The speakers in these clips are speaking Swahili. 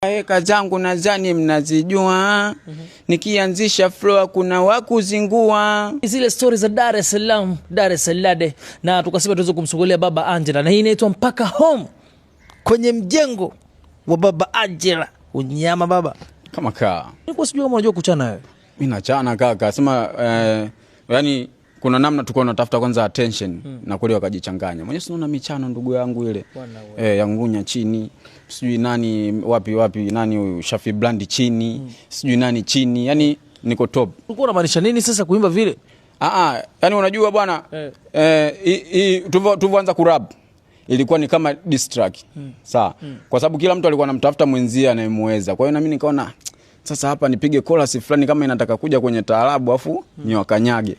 Eka zangu nadhani mnazijua. Nikianzisha flow kuna wakuzingua. Zile story za Dar es Salaam, Dar es Salaam, na tukasema tuweze kumsogelea Baba Angela, na hii inaitwa mpaka home, kwenye mjengo wa Baba Angela. Unyama baba Kama kaa niko sijui kama unajua kuchana wewe. Mimi nachana kaka, sema yani kuna namna tulikuwa tunatafuta kwanza attention na kule wakajichanganya. Mwenye sinaona michano ndugu yangu ile ya Ngunya chini, sijui nani wapi nani huyu Shafi Brand chini, sijui nani chini, yani niko top. Ulikuwa unamaanisha nini sasa kuimba vile? Yani unajua bwana tulivyoanza kurap ilikuwa ni kama diss track. Sawa. Kwa sababu kila mtu alikuwa anamtafuta mwenzie anayemweza. Kwa hiyo na mimi nikaona sasa hapa nipige chorus fulani kama inataka kuja kwenye taarabu afu ni wakanyage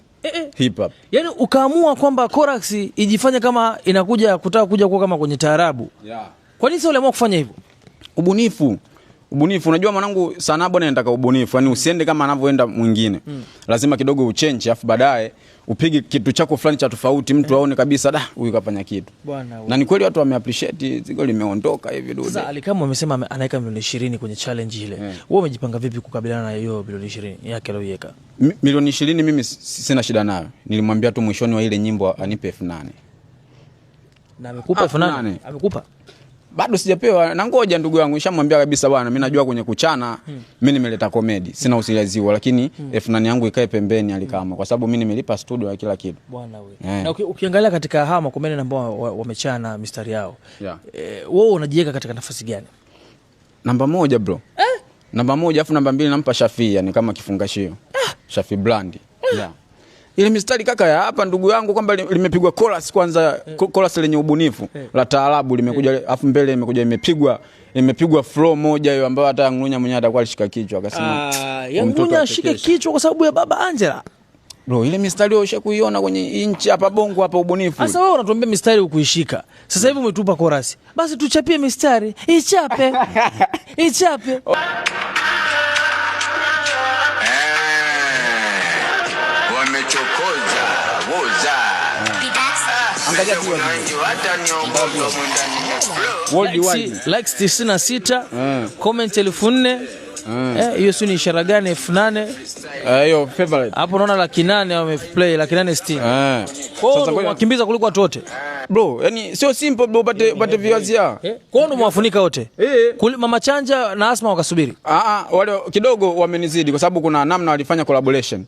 hip hop. Yaani ukaamua kwamba chorus ijifanye kama inakuja kutaka kuja kwa kama kwenye taarabu. Yeah. Kwa nini sasa uliamua kufanya hivyo? Ubunifu. Unajua mwanangu sana bwana anataka ubunifu. Yaani usiende kama anavyoenda mwingine. Lazima kidogo uchange afu baadaye upige kitu chako fulani cha tofauti, mtu aone kabisa da huyu kafanya kitu. Na ni kweli watu wameappreciate zigo limeondoka hivi dude. Sasa Alikama amesema anaweka milioni 20 kwenye challenge ile. Wewe umejipanga vipi kukabiliana na hiyo milioni 20 yake aliyoweka? Milioni 20 mimi sina shida nayo. Nilimwambia tu mwishoni wa ile nyimbo anipe 8,000. Na amekupa 8,000? Amekupa? Bado sijapewa, na ngoja ndugu yangu, nishamwambia kabisa bwana mimi najua kwenye kuchana mimi nimeleta comedy, sina usiliaziwa, lakini 8,000 yangu ikae pembeni Alikama kwa sababu mimi nimelipa studio na kila kitu. Bwana wewe. Na ukiangalia katika hama comedy ambao wamechana mistari yao. Wewe unajiweka katika nafasi gani? Namba 1 bro. Namba 1 afu namba 2 nampa Shafi, yani kama kifungashio. Shafi Brand. Ile mistari kaka ya hapa ndugu yangu kwamba limepigwa chorus kwanza, chorus lenye ubunifu la taarabu limekuja afu mbele imepigwa flow moja hiyo ambayo hata Ngunya mwenyewe atakuwa alishika kichwa akasema Ngunya ashike kichwa kwa sababu ya Baba Angela. Bro, ile mistari usha kuiona kwenye inchi hapa Bongo hapa ubunifu. Sasa wewe unatuambia mistari ukuishika. Sasa hivi umetupa chorus. Basi tuchapie mistari. Ichape. Ichape. Wamechokoza woza. Angalia tu worldwide likes 96, comment 4,000. Hiyo si ni ishara gani? 8,000. Hiyo favorite. Hapo unaona 800 wameplay 860. Sasa kwa wakimbiza kuliko watu wote. Bro, yani sio simple bro, upate viewers ya. Kwa nini mwafunika wote? Mama Chanja na Asma wakasubiri. Wale kidogo wamenizidi kwa sababu kuna namna walifanya collaboration.